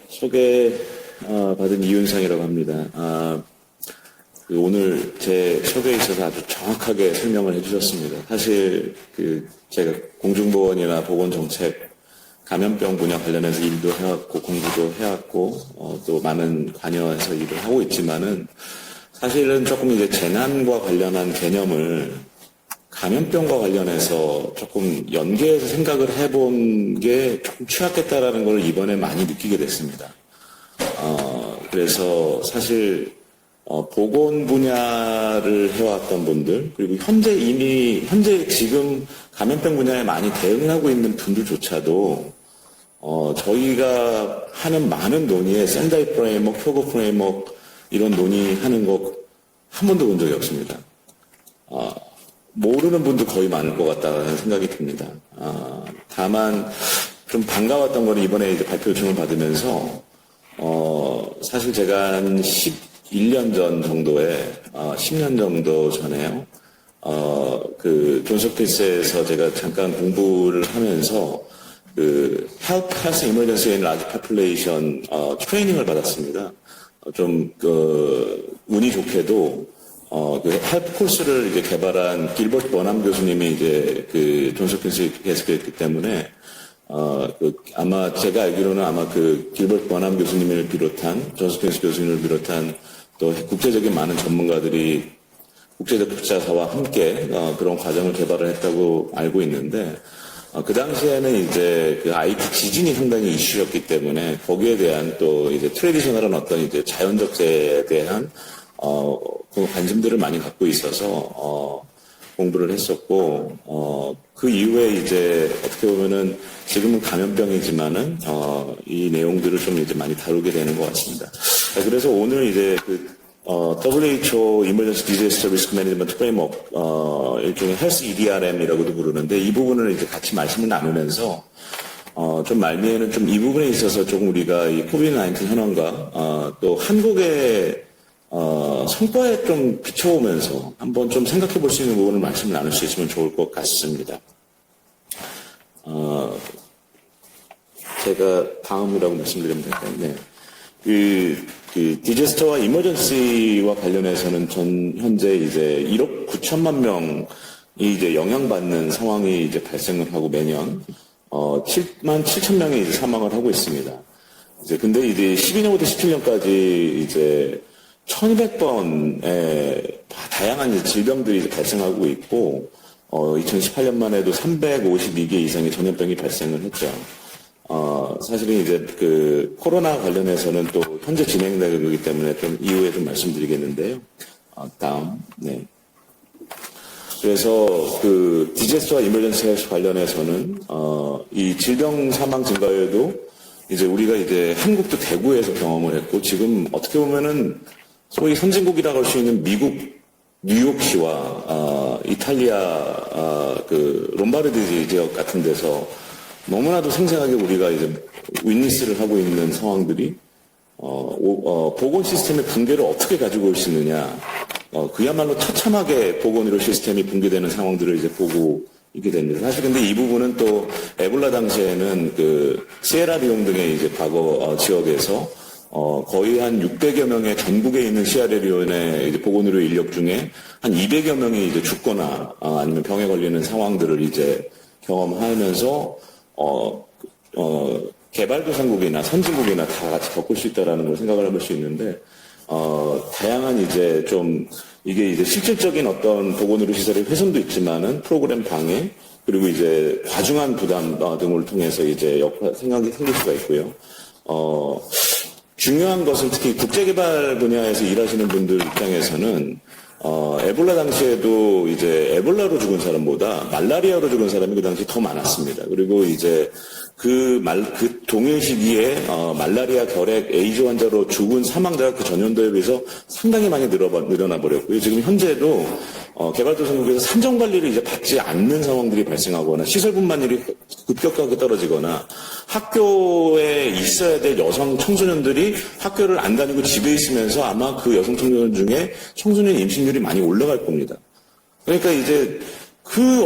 소개 받은 이윤상이라고 합니다. 오늘 제 소개에 있어서 아주 정확하게 설명을 해주셨습니다. 사실 제가 공중보건이나 보건정책, 감염병 분야 관련해서 일도 해왔고 공부도 해왔고 또 많은 관여해서 일을 하고 있지만은 사실은 조금 이제 재난과 관련한 개념을 감염병과 관련해서 조금 연계해서 생각을 해본 게 조금 취약했다라는 걸 이번에 많이 느끼게 됐습니다. 그래서 사실 보건 분야를 해왔던 분들, 그리고 현재 지금 감염병 분야에 많이 대응을 하고 있는 분들조차도 저희가 하는 많은 논의에 샌다이 프레임워크, 표고 프레임워크 이런 논의하는 거 한 번도 본 적이 없습니다. 모르는 분도 거의 많을 것 같다는 생각이 듭니다. 다만 좀 반가웠던 거는 이번에 이제 발표 요청을 받으면서 사실 제가 한 11년 전 정도에 10년 정도 전에요. 존스홉킨스에서 제가 잠깐 공부를 하면서 Health Emergency in Large Population 트레이닝을 받았습니다. 운이 좋게도 헬프 코스를 이제 개발한 길버트 버남 교수님이 이제 존스홉킨스에 계셨기 때문에 아마 제가 알기로는 길버트 버남 교수님을 비롯한 존스홉킨스 교수님을 비롯한 또 국제적인 많은 전문가들이 국제적 투자사와 함께 그런 과정을 개발을 했다고 알고 있는데 그 당시에는 이제 IT 지진이 상당히 이슈였기 때문에 거기에 대한 또 이제 트레디셔널한 어떤 이제 자연적재에 대한 관심들을 많이 갖고 있어서 공부를 했었고 그 이후에 이제 어떻게 보면은 지금은 감염병이지만은 이 내용들을 좀 이제 많이 다루게 되는 것 같습니다. 그래서 오늘 이제 WHO Emergency Disaster Risk Management Framework 일종의 Health EDRM이라고도 부르는데 이 부분을 이제 같이 말씀을 나누면서 좀 말미에는 좀 이 부분에 있어서 조금 우리가 이 코비드-19 현황과 또 한국의 성과에 좀 비춰오면서 한번 좀 생각해 볼 수 있는 부분을 말씀을 나눌 수 있으면 좋을 것 같습니다. 제가 다음이라고 말씀드리면 될까요? 네. 디제스터와 이머전시와 관련해서는 현재 이제 1억 9천만 명이 이제 영향받는 상황이 이제 발생을 하고 매년 7만 7천 명이 이제 사망을 하고 있습니다. 근데 이제 12년부터 17년까지 이제 1200번의 다양한 질병들이 이제 발생하고 있고 2018년만 해도 352개 이상의 전염병이 발생을 했죠. 사실은 이제 코로나 관련해서는 또 현재 진행되고 있기 때문에 좀 이후에 좀 말씀드리겠는데요. 다음, 네. 그래서 디제스와 이머전시 헬스 관련해서는 이 질병 사망 증가에도 이제 우리가 이제 한국도 대구에서 경험을 했고 지금 어떻게 보면은 소위 선진국이라고 할 수 있는 미국 뉴욕시와 이탈리아 롬바르디 지역 같은 데서 너무나도 생생하게 우리가 이제 윈니스를 하고 있는 상황들이 보건 시스템의 붕괴를 어떻게 가지고 올 수 있느냐 그야말로 처참하게 보건 의료 시스템이 붕괴되는 상황들을 이제 보고 있게 됩니다. 사실 근데 이 부분은 또 에볼라 당시에는 시에라리온 등의 이제 과거 지역에서 거의 한 600여 명의 전국에 있는 시에라리온의 이제 보건의료 인력 중에 한 200여 명이 이제 죽거나 아니면 병에 걸리는 상황들을 이제 경험하면서 개발도상국이나 선진국이나 다 같이 겪을 수 있다라는 걸 생각을 해볼 수 있는데 다양한 이제 이게 이제 실질적인 어떤 보건의료 시설의 훼손도 있지만은 프로그램 방해 그리고 이제 과중한 부담 등을 통해서 이제 생각이 생길 수가 있고요. 중요한 것은 특히 국제개발 분야에서 일하시는 분들 입장에서는 에볼라 당시에도 이제 에볼라로 죽은 사람보다 말라리아로 죽은 사람이 그 당시 더 많았습니다. 그리고 이제 그 동일 시기에 말라리아 결핵 에이즈 환자로 죽은 사망자가 그 전년도에 비해서 상당히 많이 늘어나 버렸고요. 지금 현재도 개발도상국에서 산정관리를 이제 받지 않는 상황들이 발생하거나 시설 분만율이 급격하게 떨어지거나 학교에 있어야 될 여성 청소년들이 학교를 안 다니고 집에 있으면서 아마 그 여성 청소년 중에 청소년 임신율이 많이 올라갈 겁니다. 그러니까 이제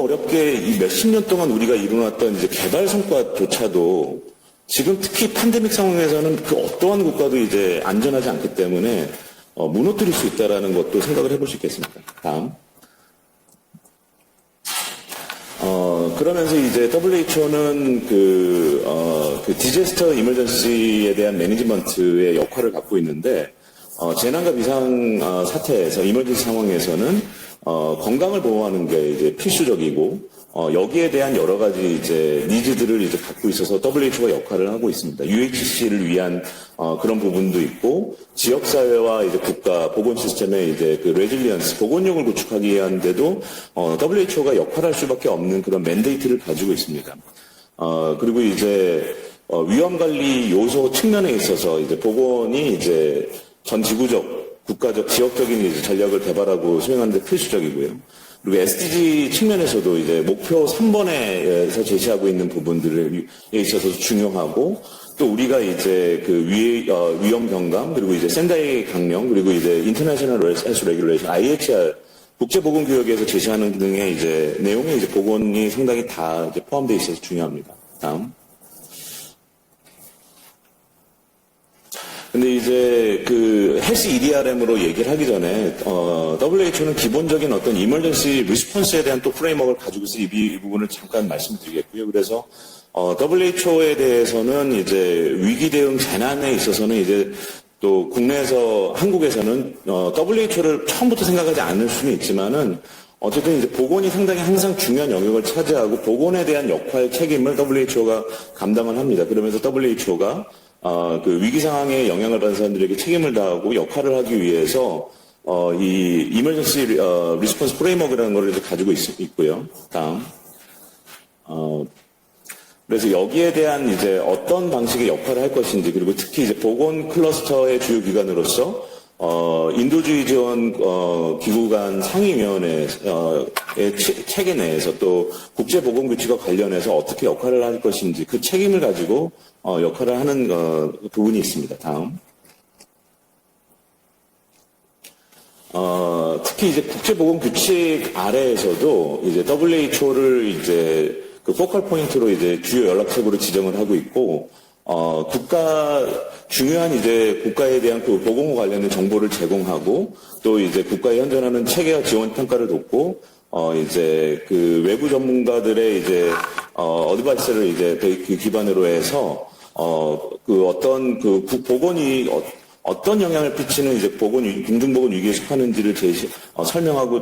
어렵게 이 몇십 년 동안 우리가 이뤄놨던 이제 개발 성과조차도 지금 특히 팬데믹 상황에서는 그 어떠한 국가도 이제 안전하지 않기 때문에 무너뜨릴 수 있다라는 것도 생각을 해볼 수 있겠습니다. 다음. 그러면서 이제 WHO는 그 디제스터 이머전시에 대한 매니지먼트의 역할을 갖고 있는데, 재난과 비상 사태에서 이머전시 상황에서는 건강을 보호하는 게 이제 필수적이고, 여기에 대한 여러 가지 이제 니즈들을 이제 갖고 있어서 WHO가 역할을 하고 있습니다. UHC를 위한 그런 부분도 있고, 지역사회와 이제 국가 보건 시스템의 이제 그 레질리언스, 보건력을 구축하기 위한데도 WHO가 역할할 수밖에 없는 그런 맨데이트를 가지고 있습니다. 그리고 이제 위험관리 요소 측면에 있어서 이제 보건이 이제 전 지구적, 국가적, 지역적인 이제 전략을 개발하고 수행하는 데 필수적이고요. 그리고 SDG 측면에서도 이제 목표 3번에서 제시하고 있는 부분들에 있어서 중요하고, 또 우리가 이제 그 위험 경감, 그리고 이제 센다이 강령, 그리고 이제 인터내셔널 헬스 레귤레이션, IHR 국제보건교역에서 제시하는 등의 이제 내용에 이제 보건이 상당히 다 이제 포함되어 있어서 중요합니다. 다음. 근데 이제 그 헬스 EDRM으로 얘기를 하기 전에 WHO는 기본적인 어떤 이머전시 리스폰스에 대한 또 프레임워크를 가지고 있어 이 부분을 잠깐 말씀드리겠고요. 그래서 WHO에 대해서는 이제 위기 대응 재난에 있어서는 이제 또 국내에서 한국에서는 WHO를 처음부터 생각하지 않을 수는 있지만은 어쨌든 이제 보건이 상당히 항상 중요한 영역을 차지하고 보건에 대한 역할 책임을 WHO가 감당을 합니다. 그러면서 WHO가 그 위기 상황에 영향을 받은 사람들에게 책임을 다하고 역할을 하기 위해서 이 이머전시 리스폰스 프레임워크라는 걸 이제 가지고 있고요. 다음. 그래서 여기에 대한 이제 어떤 방식의 역할을 할 것인지, 그리고 특히 이제 보건 클러스터의 주요 기관으로서 인도주의 지원 기구 간 상임위원회의 체계 내에서 또 국제보건규칙과 관련해서 어떻게 역할을 할 것인지 그 책임을 가지고 역할을 하는 부분이 있습니다. 다음. 특히 이제 국제보건규칙 아래에서도 이제 WHO를 이제 그 포컬 포인트로 이제 주요 연락책으로 지정을 하고 있고, 중요한 이제 국가에 대한 그 보건과 관련된 정보를 제공하고, 또 이제 국가에 현존하는 체계와 지원 평가를 돕고, 이제 그 외부 전문가들의 이제, 어드바이스를 이제 그 기반으로 해서, 그 어떤 그 보건이 어떤 영향을 끼치는 이제 공중보건 위기에 속하는지를 설명하고,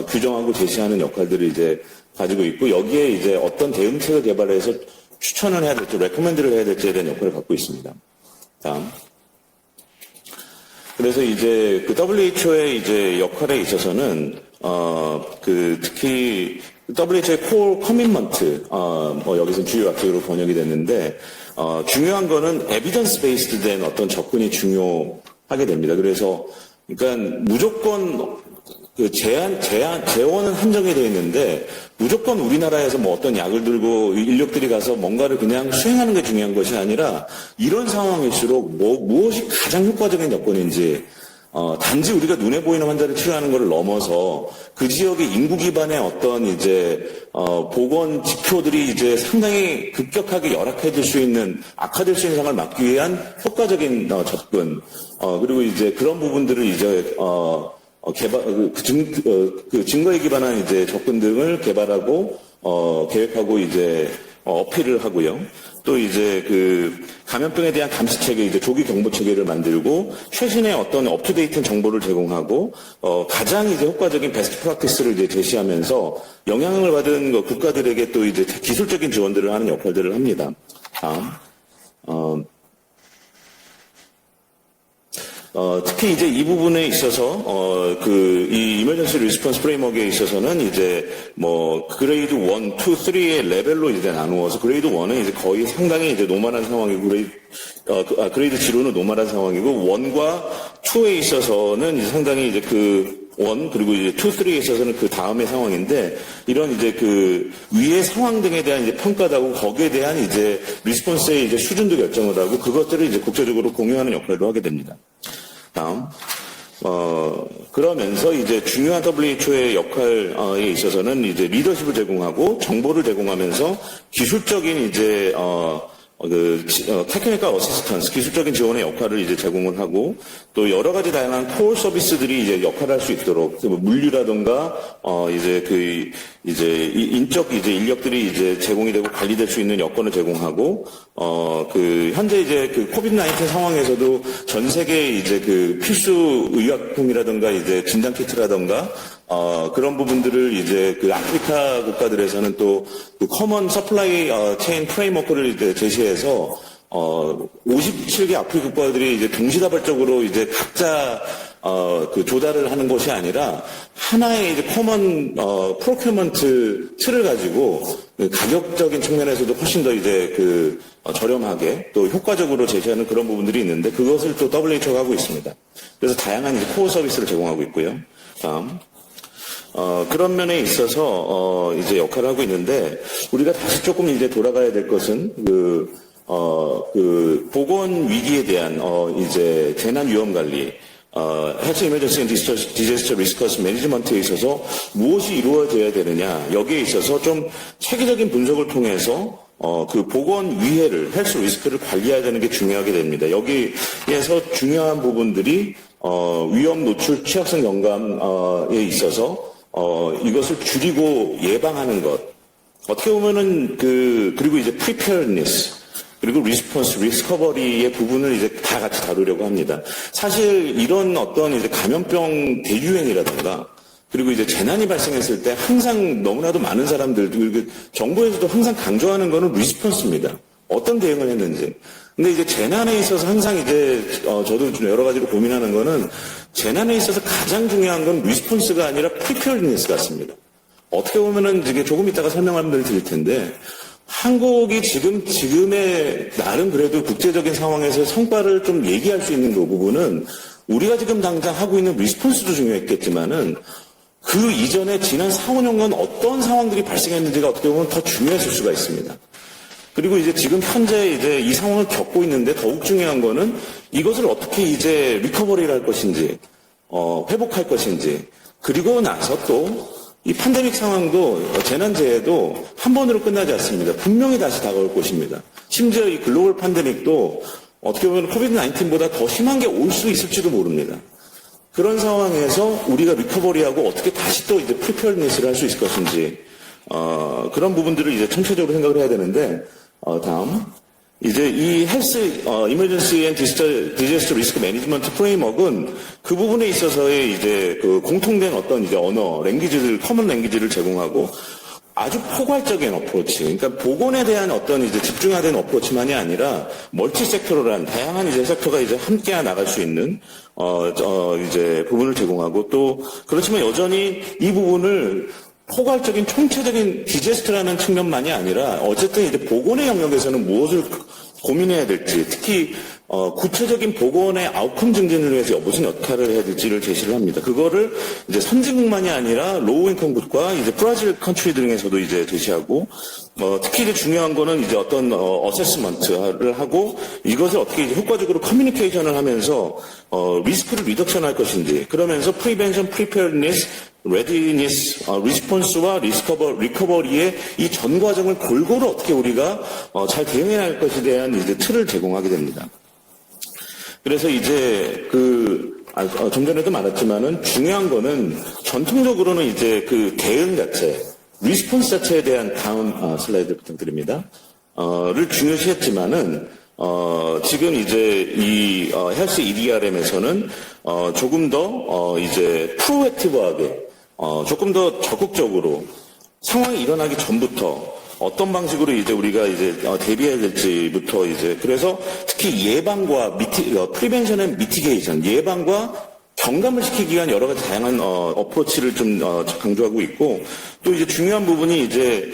규정하고 제시하는 역할들을 이제 가지고 있고, 여기에 이제 어떤 대응책을 개발해서 추천을 해야 될지, 레코멘드를 해야 될지에 대한 역할을 갖고 있습니다. 다음. 그래서 이제 그 WHO의 이제 역할에 있어서는, 특히 WHO의 콜 커밋먼트, 여기서 주요 약속으로 번역이 됐는데, 중요한 거는 에비던스 베이스드 된 어떤 접근이 중요하게 됩니다. 그래서, 그러니까 무조건 그 재원은 한정이 되어 있는데 무조건 우리나라에서 뭐 어떤 약을 들고 인력들이 가서 뭔가를 그냥 수행하는 게 중요한 것이 아니라 이런 상황일수록 무엇이 가장 효과적인 여건인지 단지 우리가 눈에 보이는 환자를 치료하는 것을 넘어서 그 지역의 인구 기반의 어떤 이제 보건 지표들이 이제 상당히 급격하게 열악해질 수 있는 악화될 수 있는 상황을 막기 위한 효과적인 접근 그리고 이제 그런 부분들을 이제 증거에 기반한 이제 접근 등을 개발하고, 계획하고 이제, 어필을 하고요. 또 이제 그 감염병에 대한 감시 체계, 이제 조기 경보 체계를 만들고, 최신의 어떤 업투데이트한 정보를 제공하고, 가장 이제 효과적인 베스트 프랙티스를 이제 제시하면서 영향을 받은 국가들에게 또 이제 기술적인 지원들을 하는 역할들을 합니다. 다음. 특히 이제 이 부분에 있어서, 이 이머전시 리스폰스 프레임워크에 있어서는 이제 그레이드 1, 2, 3의 레벨로 이제 나누어서 그레이드 1은 이제 거의 상당히 이제 노멀한 상황이고, 그레이드 0는 노멀한 상황이고, 1과 2에 있어서는 이제 상당히 이제 1, 그리고 이제 2, 3에 있어서는 그 다음의 상황인데, 이런 이제 그 위의 상황 등에 대한 이제 평가도 하고, 거기에 대한 이제 리스폰스의 이제 수준도 결정을 하고, 그것들을 이제 국제적으로 공유하는 역할도 하게 됩니다. 다음. 그러면서 이제 중요한 WHO의 역할에 있어서는 이제 리더십을 제공하고 정보를 제공하면서 기술적인 이제 테크니컬 어시스턴스, 기술적인 지원의 역할을 이제 제공을 하고, 또 여러 가지 다양한 코어 서비스들이 이제 역할을 할 수 있도록, 물류라든가, 인적 이제 인력들이 이제 제공이 되고 관리될 수 있는 여건을 제공하고, 현재 이제 코비드-19 상황에서도 전 세계 이제 필수 의약품이라든가 이제 진단키트라든가, 그런 부분들을 이제 아프리카 국가들에서는 또 커먼 서플라이 체인 프레임워크를 이제 제시해서 57개 아프리카 국가들이 이제 동시다발적으로 이제 각자 조달을 하는 것이 아니라 하나의 이제 커먼 프로큐먼트 틀을 가지고 가격적인 측면에서도 훨씬 더 이제 저렴하게 또 효과적으로 제시하는 그런 부분들이 있는데 그것을 또 WHO가 하고 있습니다. 그래서 다양한 이제 코어 서비스를 제공하고 있고요. 다음. 그런 면에 있어서, 이제 역할을 하고 있는데, 우리가 다시 조금 이제 돌아가야 될 것은, 보건 위기에 대한, 이제 재난 위험 관리, Health Emergency and Disaster Risk Management에 있어서 무엇이 이루어져야 되느냐, 여기에 있어서 좀 체계적인 분석을 통해서, 보건 위해를, 헬스 리스크를 관리해야 되는 게 중요하게 됩니다. 여기에서 중요한 부분들이, 위험 노출 취약성 경감에 있어서, 이것을 줄이고 예방하는 것. 어떻게 보면은 그리고 이제 preparedness, 그리고 response, recovery의 부분을 이제 다 같이 다루려고 합니다. 사실 이런 어떤 이제 감염병 대유행이라든가, 그리고 이제 재난이 발생했을 때 항상 너무나도 많은 사람들, 그리고 정부에서도 항상 강조하는 거는 response입니다. 어떤 대응을 했는지. 근데 이제 재난에 있어서 항상 이제, 저도 좀 여러 가지로 고민하는 거는 재난에 있어서 가장 중요한 건 리스폰스가 아니라 프리페어니스 같습니다. 어떻게 보면은 이게 조금 이따가 설명을 드릴 텐데 한국이 지금의 나름 그래도 국제적인 상황에서 성과를 좀 얘기할 수 있는 그 부분은 우리가 지금 당장 하고 있는 리스폰스도 중요했겠지만은 그 이전에 지난 4, 5년간 어떤 상황들이 발생했는지가 어떻게 보면 더 중요했을 수가 있습니다. 그리고 이제 지금 현재 이제 이 상황을 겪고 있는데 더욱 중요한 거는 이것을 어떻게 이제 리커버리를 할 것인지, 회복할 것인지, 그리고 나서 또 이 팬데믹 상황도 재난재해도 한 번으로 끝나지 않습니다. 분명히 다시 다가올 것입니다. 심지어 이 글로벌 팬데믹도 어떻게 보면 코비드-19보다 더 심한 게 올 수 있을지도 모릅니다. 그런 상황에서 우리가 리커버리하고 어떻게 다시 또 이제 프리페어니스를 할 수 있을 것인지, 그런 부분들을 이제 전체적으로 생각을 해야 되는데, 다음. 이제 이 헬스, 이머전시 앤 디자스터 리스크 매니지먼트 프레임워크는 그 부분에 있어서의 이제 공통된 어떤 이제 언어, 랭귀지들, 커먼 랭귀지를 제공하고 아주 포괄적인 어프로치, 그러니까 보건에 대한 어떤 이제 집중화된 어프로치만이 아니라 멀티 섹터럴한 다양한 이제 섹터가 이제 함께 나갈 수 있는, 이제 부분을 제공하고 또 그렇지만 여전히 이 부분을 포괄적인 총체적인 디제스트라는 측면만이 아니라 어쨌든 이제 보건의 영역에서는 무엇을 고민해야 될지 특히 구체적인 보건의 아웃컴 증진을 위해서 무슨 역할을 해야 될지를 제시를 합니다. 그거를 이제 선진국만이 아니라 로우 인컴국과 이제 브라질 컨트리 등에서도 이제 제시하고 특히 이제 중요한 거는 이제 어떤 어세스먼트를 하고 이것을 어떻게 이제 효과적으로 커뮤니케이션을 하면서 리스크를 리덕션할 것인지 그러면서 프리벤션, 프리페어니스 레디니스, 리스폰스와 리커버리의 이 전 과정을 골고루 어떻게 우리가 잘 대응해야 할 것에 대한 이제 틀을 제공하게 됩니다. 그래서 이제 좀 전에도 말했지만은 중요한 거는 전통적으로는 이제 그 대응 자체, 리스폰스 자체에 대한 다음 슬라이드 부탁드립니다. 를 중요시했지만은 지금 이제 이 헬스 EDRM에서는 조금 더 이제 프로액티브하게 조금 더 적극적으로 상황이 일어나기 전부터 어떤 방식으로 이제 우리가 이제 대비해야 될지부터 이제 그래서 특히 예방과 프리벤션 앤 미티게이션 예방과 경감을 시키기 위한 여러 가지 다양한 어프로치를 좀 강조하고 있고 또 이제 중요한 부분이 이제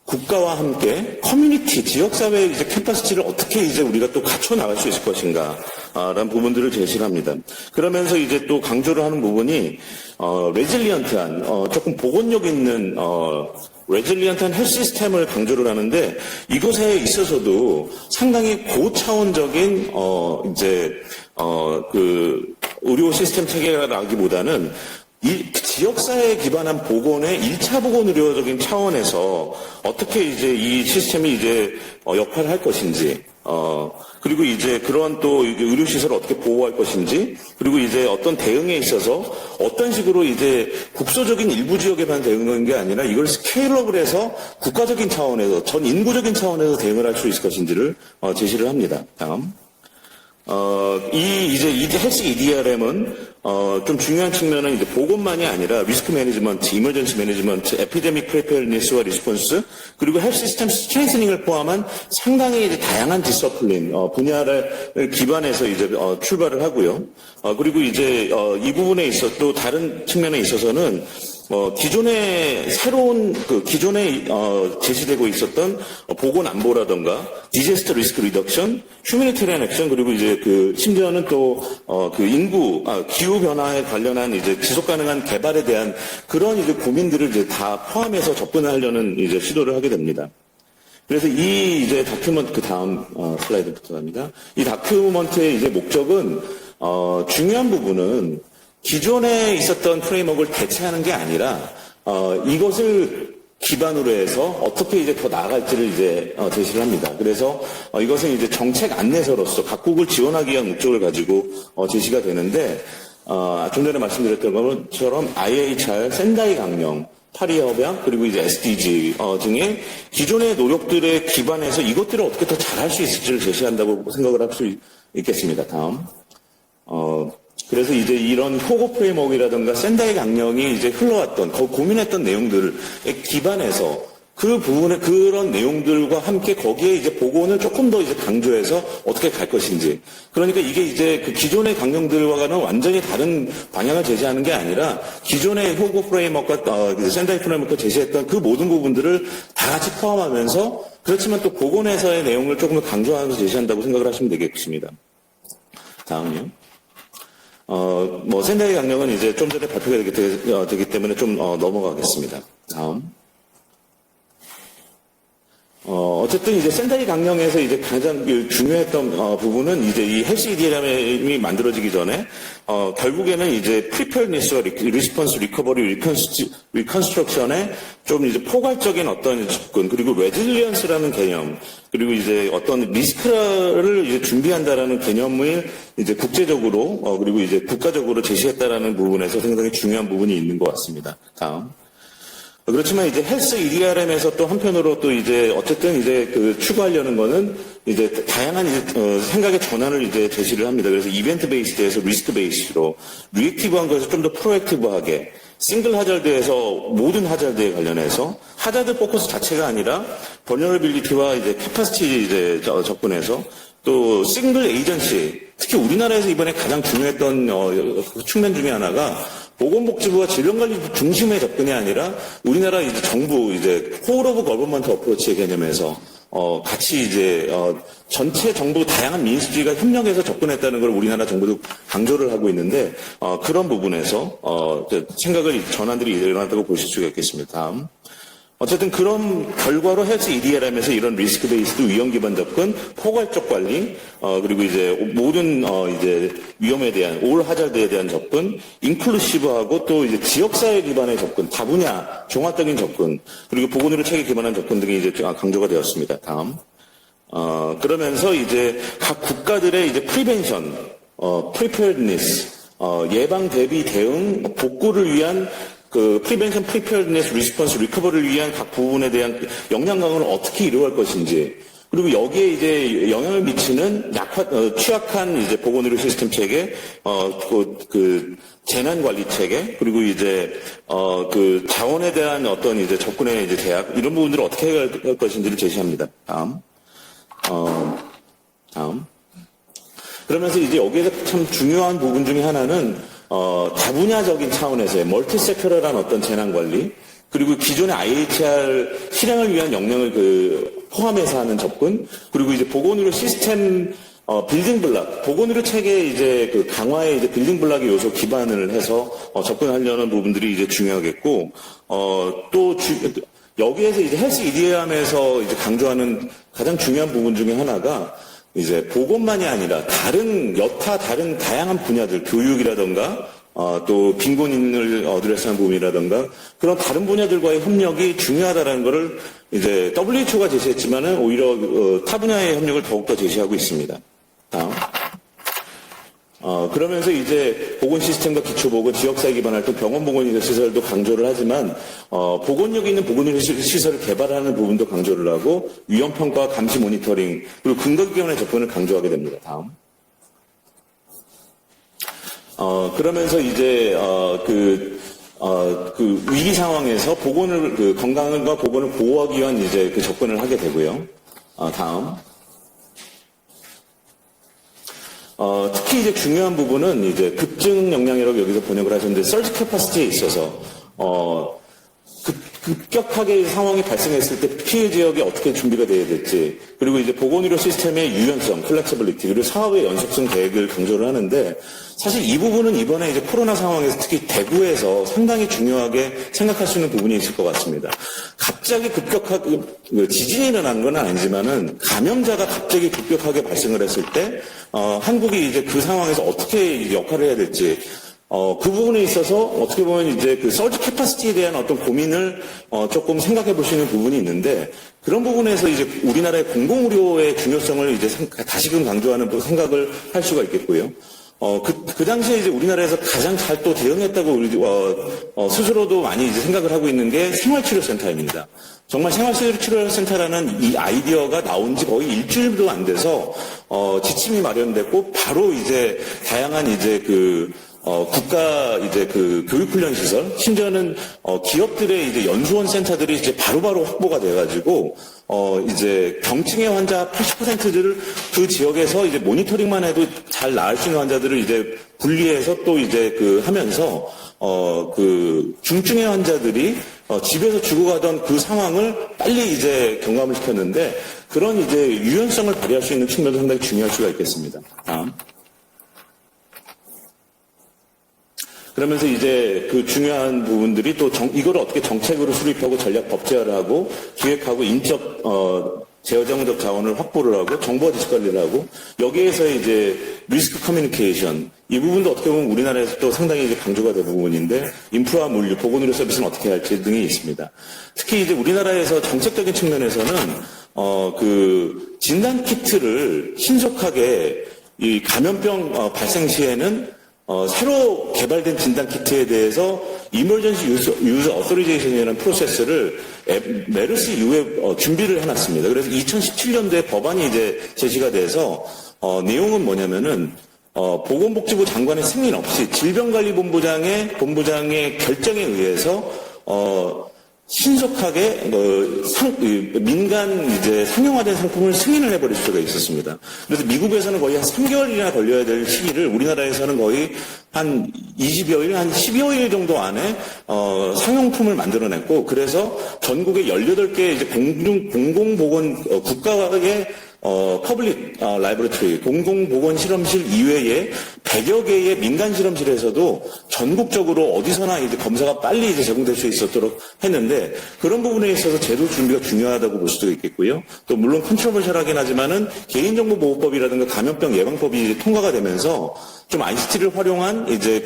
국가와 함께 커뮤니티, 지역사회의 이제 캠퍼시티를 어떻게 이제 우리가 또 갖춰 나갈 수 있을 것인가, 라는 부분들을 제시를 합니다. 그러면서 이제 또 강조를 하는 부분이, 레질리언트한, 조금 복원력 있는, 레질리언트한 헬스 시스템을 강조를 하는데, 이것에 있어서도 상당히 고차원적인, 의료 시스템 체계라기보다는 지역사회에 기반한 보건의 1차 보건 의료적인 차원에서 어떻게 이제 이 시스템이 이제 역할을 할 것인지, 그리고 이제 그런 또 의료시설을 어떻게 보호할 것인지, 그리고 이제 어떤 대응에 있어서 어떤 식으로 이제 국소적인 일부 지역에만 대응하는 게 아니라 이걸 스케일업을 해서 국가적인 차원에서, 전 인구적인 차원에서 대응을 할 수 있을 것인지를 제시를 합니다. 다음. 이제 헬스 EDRM은 좀 중요한 측면은 이제 보건만이 아니라 리스크 매니지먼트, 이머전시 매니지먼트, 에피데믹 프리페어니스와 리스폰스, 그리고 헬스 시스템 스트렝스닝을 포함한 상당히 이제 다양한 디서플린 분야를 기반해서 이제 출발을 하고요. 그리고 이제 이 부분에 있어 또 다른 측면에 있어서는 기존에 새로운 기존에 제시되고 있었던 보건 안보라던가 디제스터 리스크 리덕션, 휴머니테리안 액션, 그리고 이제 심지어는 또 기후 변화에 관련한 이제 지속 가능한 개발에 대한 그런 이제 고민들을 이제 다 포함해서 접근하려는 이제 시도를 하게 됩니다. 그래서 이 이제 다큐먼트 다음 슬라이드부터 갑니다. 이 다큐먼트의 이제 목적은 중요한 부분은 기존에 있었던 프레임워크를 대체하는 게 아니라 이것을 기반으로 해서 어떻게 이제 더 나아갈지를 이제 제시를 합니다. 그래서 이것은 이제 정책 안내서로서 각국을 지원하기 위한 목적을 가지고 제시가 되는데 좀 전에 말씀드렸던 것처럼 IHR, 센다이 강령, 파리 협약, 그리고 이제 SDG 등의 기존의 노력들에 기반해서 이것들을 어떻게 더 잘할 수 있을지를 제시한다고 생각을 할 수 있겠습니다. 다음. 그래서 이제 이런 포고 프레임워크라든가 센다이 강령이 이제 흘러왔던, 고민했던 내용들에 기반해서 그 부분에 그런 내용들과 함께 거기에 이제 보건을 조금 더 이제 강조해서 어떻게 갈 것인지. 그러니까 이게 이제 그 기존의 강령들과는 완전히 다른 방향을 제시하는 게 아니라 기존의 포고 프레임워크와 센다이 프레임워크가 제시했던 그 모든 부분들을 다 같이 포함하면서 그렇지만 또 보건에서의 내용을 조금 더 강조하면서 제시한다고 생각을 하시면 되겠습니다. 다음이요. 센다이 강령은 이제 좀 전에 발표가 되기 때문에 좀 넘어가겠습니다. 다음. 어쨌든 이제 센다이 강령에서 이제 가장 중요했던 부분은 이제 이 헬스 EDRM이 만들어지기 전에 결국에는 이제 프리페어니스와 리스폰스, 리커버리, 리컨스트럭션의 좀 이제 포괄적인 어떤 접근, 그리고 레질리언스라는 개념, 그리고 이제 어떤 리스크를 이제 준비한다라는 개념을 이제 국제적으로 그리고 이제 국가적으로 제시했다라는 부분에서 상당히 중요한 부분이 있는 것 같습니다. 다음. 그렇지만 이제 헬스 EDRM에서 또 한편으로 또 이제 어쨌든 이제 추구하려는 거는 이제 다양한 이제 생각의 전환을 이제 제시를 합니다. 그래서 이벤트 베이스드에서 리스크 베이스로 리액티브한 것에서 좀 더 프로액티브하게 싱글 하자드에서 모든 하자드에 관련해서 하자드 포커스 자체가 아니라 버너러빌리티와 이제 캐파시티 이제 접근해서 또 싱글 에이전시, 특히 우리나라에서 이번에 가장 중요했던 측면 중에 하나가 보건복지부와 질병관리부 중심의 접근이 아니라 우리나라 이제 정부 이제 홀 오브 거버먼트 어프로치의 개념에서 같이 이제 전체 정부 다양한 민주주의가 협력해서 접근했다는 걸 우리나라 정부도 강조를 하고 있는데 그런 부분에서 생각을 전환들이 일어났다고 보실 수가 있겠습니다. 다음. 어쨌든 그런 결과로 헬스 EDRM에서 이런 리스크 베이스드 위험 기반 접근, 포괄적 관리, 그리고 이제 모든 이제 위험에 대한 올 하자드에 대한 접근, 인클루시브하고 또 이제 지역사회 기반의 접근, 다분야 종합적인 접근, 그리고 보건의료 체계 기반한 접근 등이 이제 강조가 되었습니다. 다음. 그러면서 이제 각 국가들의 이제 프리벤션, 프리페어니스, 예방 대비 대응, 복구를 위한 프리벤션, 프리페어니스, 리스폰스, 리커버리를 위한 각 부분에 대한 역량 강화를 어떻게 이루어갈 것인지, 그리고 여기에 이제 영향을 미치는 취약한 이제 보건의료 시스템 체계, 재난 관리 체계, 그리고 이제 자원에 대한 어떤 이제 접근의 이제 제약, 이런 부분들을 어떻게 할 것인지를 제시합니다. 다음. 그러면서 이제 여기에서 참 중요한 부분 중에 하나는 다분야적인 차원에서의 멀티섹터럴한 어떤 재난관리, 그리고 기존의 IHR 실행을 위한 역량을 포함해서 하는 접근, 그리고 이제 보건의료 시스템 빌딩블락, 보건의료 체계 이제 강화의 이제 빌딩블락의 요소 기반을 해서 접근하려는 부분들이 이제 중요하겠고, 여기에서 이제 헬스 EDRM에서 이제 강조하는 가장 중요한 부분 중에 하나가 이제 보건만이 아니라 다른 다양한 분야들, 교육이라던가 또 빈곤인을 어드레스하는 부분이라든가 그런 다른 분야들과의 협력이 중요하다라는 것을 이제 WHO가 제시했지만은 오히려 타 분야의 협력을 더욱더 제시하고 있습니다. 다음. 그러면서 이제 보건 시스템과 기초보건, 지역사회 기반 활동, 병원 보건 시설도 강조를 하지만, 보건력 있는 보건 시설을 개발하는 부분도 강조를 하고, 위험평가, 감시 모니터링, 그리고 근거기관의 접근을 강조하게 됩니다. 다음. 그러면서 이제, 위기 상황에서 보건을, 건강과 보건을 보호하기 위한 이제 그 접근을 하게 되고요. 다음. 특히 이제 중요한 부분은 이제 급증 역량이라고 여기서 번역을 하셨는데, 서지 캐파시티에 있어서, 급격하게 상황이 발생했을 때 피해 지역이 어떻게 준비가 돼야 될지, 그리고 이제 보건의료 시스템의 유연성, 플렉서빌리티, 그리고 사업의 연속성 계획을 강조를 하는데, 사실 이 부분은 이번에 이제 코로나 상황에서 특히 대구에서 상당히 중요하게 생각할 수 있는 부분이 있을 것 같습니다. 갑자기 급격하게 지진이 일어난 건 아니지만은 감염자가 갑자기 급격하게 발생을 했을 때 한국이 이제 그 상황에서 어떻게 역할을 해야 될지 그 부분에 있어서 어떻게 보면 이제 그 서지 캐파시티에 대한 어떤 고민을 조금 생각해 볼 수 있는 부분이 있는데 그런 부분에서 이제 우리나라의 공공의료의 중요성을 이제 다시금 강조하는 생각을 할 수가 있겠고요. 그 당시에 이제 우리나라에서 가장 잘 또 대응했다고 우리, 스스로도 많이 이제 생각을 하고 있는 게 생활치료센터입니다. 정말 생활치료센터라는 이 아이디어가 나온 지 거의 일주일도 안 돼서, 지침이 마련됐고, 바로 이제 다양한 이제 국가 이제 교육훈련 시설, 심지어는 기업들의 이제 연수원 센터들이 이제 바로바로 확보가 돼가지고 이제 경증의 환자 80%를 그 지역에서 이제 모니터링만 해도 잘 나을 수 있는 환자들을 이제 분리해서 또 이제 하면서 중증의 환자들이 집에서 죽어가던 그 상황을 빨리 이제 경감을 시켰는데 그런 이제 유연성을 발휘할 수 있는 측면도 상당히 중요할 수가 있겠습니다. 다음. 그러면서 이제 그 중요한 부분들이 또 이걸 어떻게 정책으로 수립하고 전략 법제화를 하고 기획하고 인적 재정적 자원을 확보를 하고 정보화 지식 관리를 하고 여기에서 이제 리스크 커뮤니케이션 이 부분도 어떻게 보면 우리나라에서 또 상당히 이제 강조가 된 부분인데 인프라 물류 보건의료 서비스는 어떻게 할지 등이 있습니다. 특히 이제 우리나라에서 정책적인 측면에서는 진단 키트를 신속하게 이 감염병 발생 시에는 새로 개발된 진단 키트에 대해서 이머전시 유저 어서리제이션이라는 프로세스를 메르스 이후에 준비를 해놨습니다. 그래서 2017년도에 법안이 이제 제시가 돼서 내용은 뭐냐면은 보건복지부 장관의 승인 없이 질병관리본부장의 결정에 의해서 신속하게 민간 이제 상용화된 상품을 승인을 해버릴 수가 있었습니다. 그래서 미국에서는 거의 한 3개월이나 걸려야 될 시기를 우리나라에서는 거의 한 20여일, 한 10여일 정도 안에 상용품을 만들어냈고 그래서 전국에 18개 이제 공공보건 국가의 퍼블릭 라이브러터리 공공보건 실험실 이외에 100여 개의 민간 실험실에서도 전국적으로 어디서나 이제 검사가 빨리 이제 제공될 수 있도록 했는데 그런 부분에 있어서 제도 준비가 중요하다고 볼 수도 있겠고요. 또 물론 컨트로버셜하긴 하지만은 개인정보보호법이라든가 감염병 예방법이 이제 통과가 되면서 좀 ICT를 활용한 이제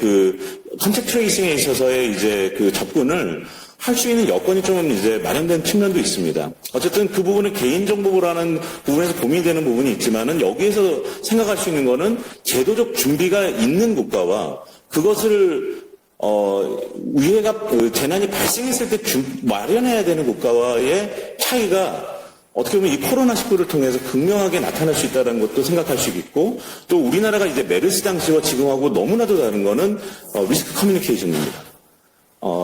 컨택트 트레이싱에 있어서의 이제 접근을 할 수 있는 여건이 좀 이제 마련된 측면도 있습니다. 어쨌든 그 부분은 개인정보라는 부분에서 고민이 되는 부분이 있지만은 여기에서 생각할 수 있는 거는 제도적 준비가 있는 국가와 그것을 위해가 재난이 발생했을 때 마련해야 되는 국가와의 차이가 어떻게 보면 이 코로나19를 통해서 극명하게 나타날 수 있다는 것도 생각할 수 있고 또 우리나라가 이제 메르스 당시와 지금하고 너무나도 다른 거는 리스크 커뮤니케이션입니다.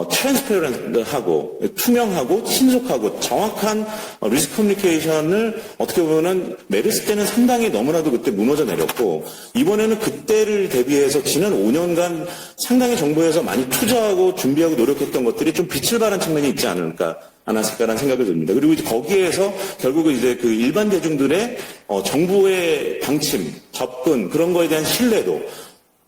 트랜스페런트하고 투명하고 신속하고 정확한 리스크 커뮤니케이션을 어떻게 보면은 메르스 때는 상당히 너무나도 그때 무너져 내렸고 이번에는 그때를 대비해서 지난 5년간 상당히 정부에서 많이 투자하고 준비하고 노력했던 것들이 좀 빛을 발한 측면이 있지 않았을까라는 생각이 듭니다. 그리고 이제 거기에서 결국은 이제 일반 대중들의 정부의 방침, 접근 그런 거에 대한 신뢰도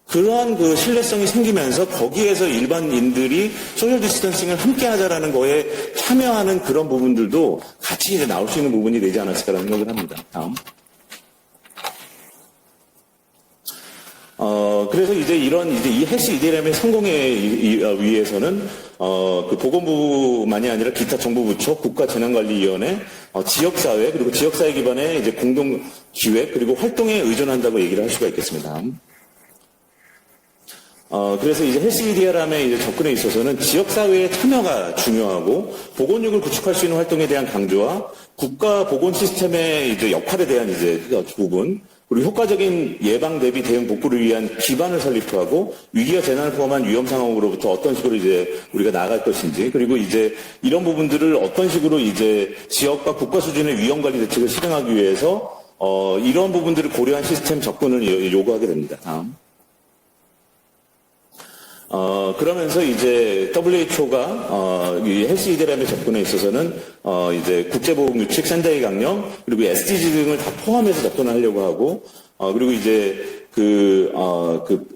그러한 신뢰성이 생기면서 거기에서 일반인들이 소셜 디스턴싱을 함께 하자라는 거에 참여하는 그런 부분들도 같이 이제 나올 수 있는 부분이 되지 않았을까라는 생각을 합니다. 다음. 그래서 이제 이 헬스 EDLM의 성공에 위해서는, 그 보건부만이 아니라 기타 정부부처, 국가재난관리위원회, 지역사회, 그리고 지역사회 기반의 이제 공동기획, 그리고 활동에 의존한다고 얘기를 할 수가 있겠습니다. 그래서 이제 헬스 EDLM의 이제 접근에 있어서는 지역사회의 참여가 중요하고, 보건력을 구축할 수 있는 활동에 대한 강조와 국가 보건 시스템의 이제 역할에 대한 이제 부분, 그리고 효과적인 예방 대비 대응 복구를 위한 기반을 설립하고 위기와 재난을 포함한 위험 상황으로부터 어떤 식으로 이제 우리가 나아갈 것인지, 그리고 이제 이런 부분들을 어떤 식으로 이제 지역과 국가 수준의 위험 관리 대책을 실행하기 위해서 이런 부분들을 고려한 시스템 접근을 요구하게 됩니다. 다음. 그러면서 이제 WHO가 이 헬스 EDLM의 접근에 있어서는 이제 국제보건규칙, 샌다이 강령, 그리고 SDG 등을 다 포함해서 접근을 하려고 하고, 그리고 이제 그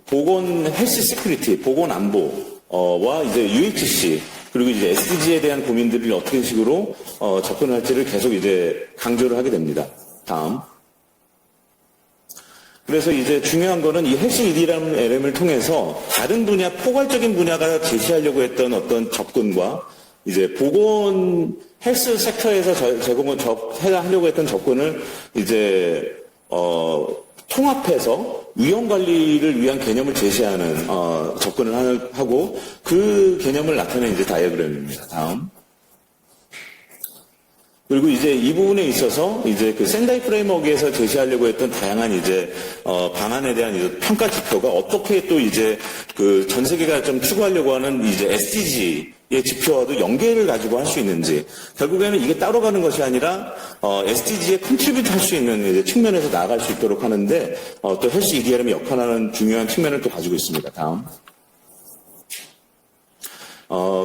보건 헬스 시큐리티, 보건 안보와 이제 UHC, 그리고 이제 SDG에 대한 고민들을 어떻게 식으로 접근을 할지를 계속 이제 강조를 하게 됩니다. 다음. 그래서 이제 중요한 거는 이 헬스 EDLM을 통해서 다른 분야, 포괄적인 분야가 제시하려고 했던 어떤 접근과 이제 보건 헬스 섹터에서 하려고 했던 접근을 이제, 통합해서 위험 관리를 위한 개념을 제시하는, 접근을 하고 그 개념을 나타낸 이제 다이어그램입니다. 다음. 그리고 이제 이 부분에 있어서 이제 그 샌다이 프레임워크에서 제시하려고 했던 다양한 이제 방안에 대한 이제 평가 지표가 어떻게 또 이제 그 전 세계가 좀 추구하려고 하는 이제 SDG의 지표와도 연계를 가지고 할 수 있는지, 결국에는 이게 따로 가는 것이 아니라 SDG에 컨트리뷰트 할 수 있는 이제 측면에서 나아갈 수 있도록 하는데 또 헬스 EDLM이 역할하는 중요한 측면을 또 가지고 있습니다. 다음.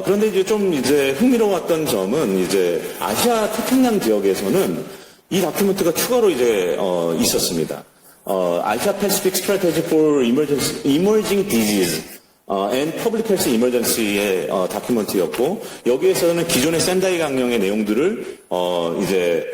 그런데 이제 좀 이제 흥미로웠던 점은 이제 아시아 태평양 지역에서는 이 다큐멘트가 추가로 이제 있었습니다. 아시아 패시픽 스트래테지 for emerging disease and public health emergency의 다큐멘터리였고, 여기에서는 기존의 샌다이 강령의 내용들을 이제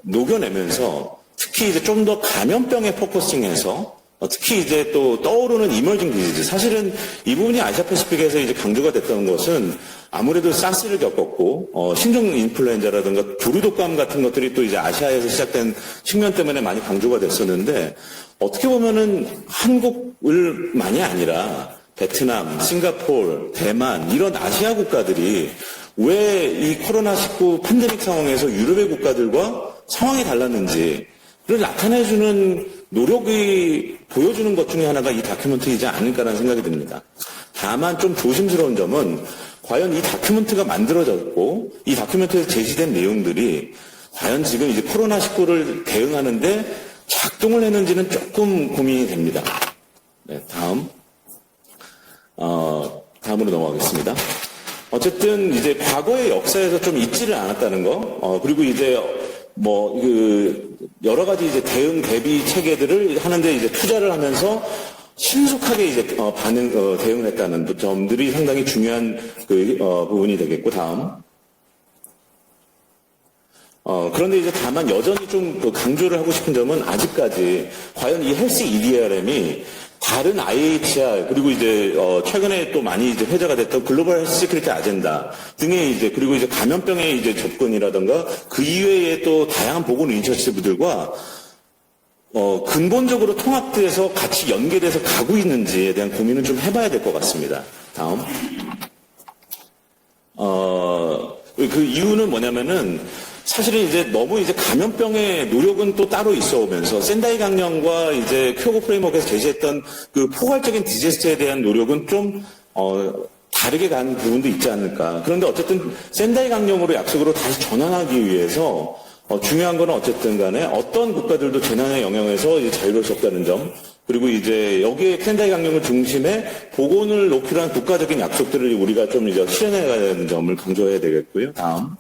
녹여내면서 특히 이제 좀 더 감염병에 포커싱해서 특히 이제 또 떠오르는 이머징 디지즈, 사실은 이 부분이 아시아 패시픽에서 이제 강조가 됐던 것은 아무래도 사스를 겪었고 신종 인플루엔자라든가 조류독감 같은 것들이 또 이제 아시아에서 시작된 측면 때문에 많이 강조가 됐었는데, 어떻게 보면은 한국을만이 아니라 베트남, 싱가포르, 대만 이런 아시아 국가들이 왜 이 코로나19 팬데믹 상황에서 유럽의 국가들과 상황이 달랐는지를 나타내주는 노력이 보여주는 것 중에 하나가 이 다큐멘터리이지 않을까라는 생각이 듭니다. 다만 좀 조심스러운 점은 과연 이 다큐멘터리가 만들어졌고 이 다큐멘터리에서 제시된 내용들이 과연 지금 이제 코로나19를 대응하는데 작동을 했는지는 조금 고민이 됩니다. 네, 다음으로 넘어가겠습니다. 어쨌든 이제 과거의 역사에서 좀 잊지를 않았다는 거, 그리고 이제 여러 가지 이제 대응 대비 체계들을 하는데 이제 투자를 하면서 신속하게 이제 대응을 했다는 점들이 상당히 중요한 부분이 되겠고, 다음. 그런데 이제 다만 여전히 좀 강조를 하고 싶은 점은 아직까지 과연 이 헬스 EDLM이 다른 IHR, 그리고 이제 최근에 또 많이 이제 회자가 됐던 글로벌 헬스 시큐리티 아젠다 등의 이제, 그리고 이제 감염병의 이제 접근이라든가 그 이외에 또 다양한 보건 이니셔티브들과 근본적으로 통합돼서 같이 연계돼서 가고 있는지에 대한 고민은 좀 해봐야 될 것 같습니다. 다음. 그 이유는 뭐냐면은 사실은 이제 너무 이제 감염병의 노력은 또 따로 있어 오면서 샌다이 강령과 이제 쿄고 프레임워크에서 제시했던 그 포괄적인 디제스트에 대한 노력은 좀 다르게 간 부분도 있지 않을까. 그런데 어쨌든 샌다이 강령으로 약속으로 다시 전환하기 위해서 중요한 건 어쨌든 간에 어떤 국가들도 재난의 영향에서 이제 자유로울 수 없다는 점, 그리고 이제 여기에 샌다이 강령을 중심에 보건을 높이려 한 국가적인 약속들을 우리가 좀 이제 실현해 가야 되는 점을 강조해야 되겠고요. 다음.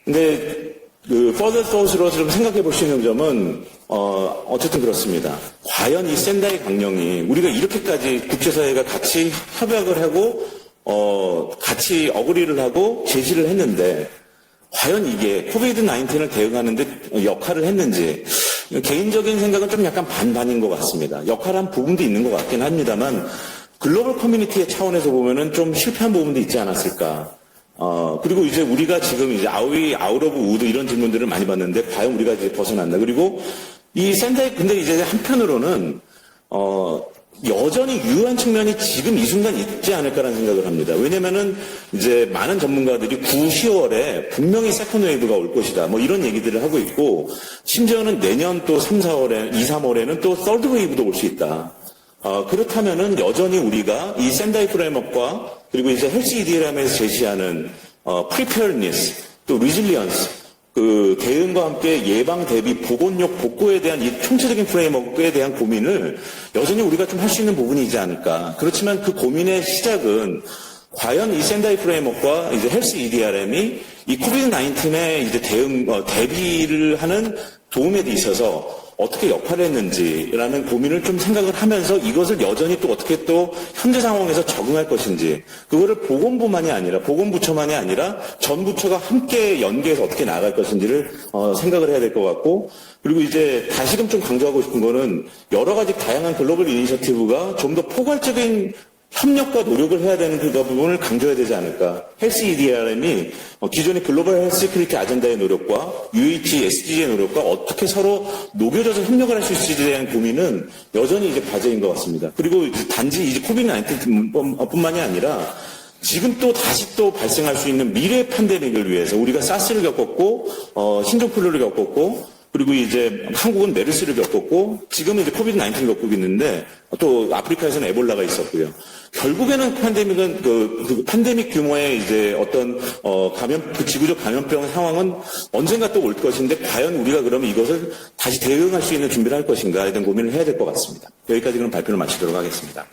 근데 further thought으로 좀 생각해 볼 수 있는 점은 어쨌든 그렇습니다. 과연 이 샌다이 강령이 우리가 이렇게까지 국제사회가 같이 협약을 하고 같이 어그리를 하고 제시를 했는데 과연 이게 코비드-19을 대응하는데 역할을 했는지, 개인적인 생각은 좀 약간 반반인 것 같습니다. 역할한 부분도 있는 것 같긴 합니다만 글로벌 커뮤니티의 차원에서 보면은 좀 실패한 부분도 있지 않았을까. 그리고 이제 우리가 지금 이제 아웃 오브 우드 이런 질문들을 많이 받는데 과연 우리가 이제 벗어났나. 그리고 이 샌다이, 근데 이제 한편으로는, 여전히 유효한 측면이 지금 이 순간 있지 않을까라는 생각을 합니다. 왜냐면은 이제 많은 전문가들이 9, 10월에 분명히 세컨드 웨이브가 올 것이다. 뭐 이런 얘기들을 하고 있고, 심지어는 내년 또 3, 4월에, 2, 3월에는 또 서드 웨이브도 올 수 있다. 그렇다면은 여전히 우리가 이 샌다이 프레임워크와 그리고 이제 헬스 EDLM에서 제시하는 preparedness, 또 resilience, 그 대응과 함께 예방 대비 보건력 복구에 대한 이 총체적인 프레임워크에 대한 고민을 여전히 우리가 좀 할 수 있는 부분이지 않을까. 그렇지만 그 고민의 시작은 과연 이 샌다이 프레임워크와 이제 헬스 EDRM이 이 코비드 19에 이제 대비를 하는 도움에 있어서 어떻게 역할을 했는지라는 고민을 좀 생각을 하면서 이것을 여전히 또 어떻게 또 현재 상황에서 적응할 것인지, 그거를 보건부만이 아니라 보건부처만이 아니라 전 부처가 함께 연계해서 어떻게 나아갈 것인지를 생각을 해야 될 것 같고, 그리고 이제 다시금 좀 강조하고 싶은 거는 여러 가지 다양한 글로벌 이니셔티브가 좀 더 포괄적인 협력과 노력을 해야 되는 그 부분을 강조해야 되지 않을까. 헬스 EDRM이 기존의 글로벌 헬스 시큐리티 아젠다의 노력과 UH, SDG의 노력과 어떻게 서로 녹여져서 협력을 할 수 있을지에 대한 고민은 여전히 이제 과제인 것 같습니다. 그리고 단지 이제 코비드 19뿐만이 아니라 지금 또 다시 또 발생할 수 있는 미래 팬데믹을 위해서 우리가 사스를 겪었고, 신종플루를 겪었고, 그리고 이제 한국은 메르스를 겪었고 지금은 이제 코비드 19를 겪고 있는데 또 아프리카에서는 에볼라가 있었고요. 결국에는 팬데믹은 그 팬데믹 규모의 이제 어떤 그 지구적 감염병 상황은 언젠가 또 올 것인데 과연 우리가 그러면 이것을 다시 대응할 수 있는 준비를 할 것인가에 대한 고민을 해야 될 것 같습니다. 여기까지 그럼 발표를 마치도록 하겠습니다.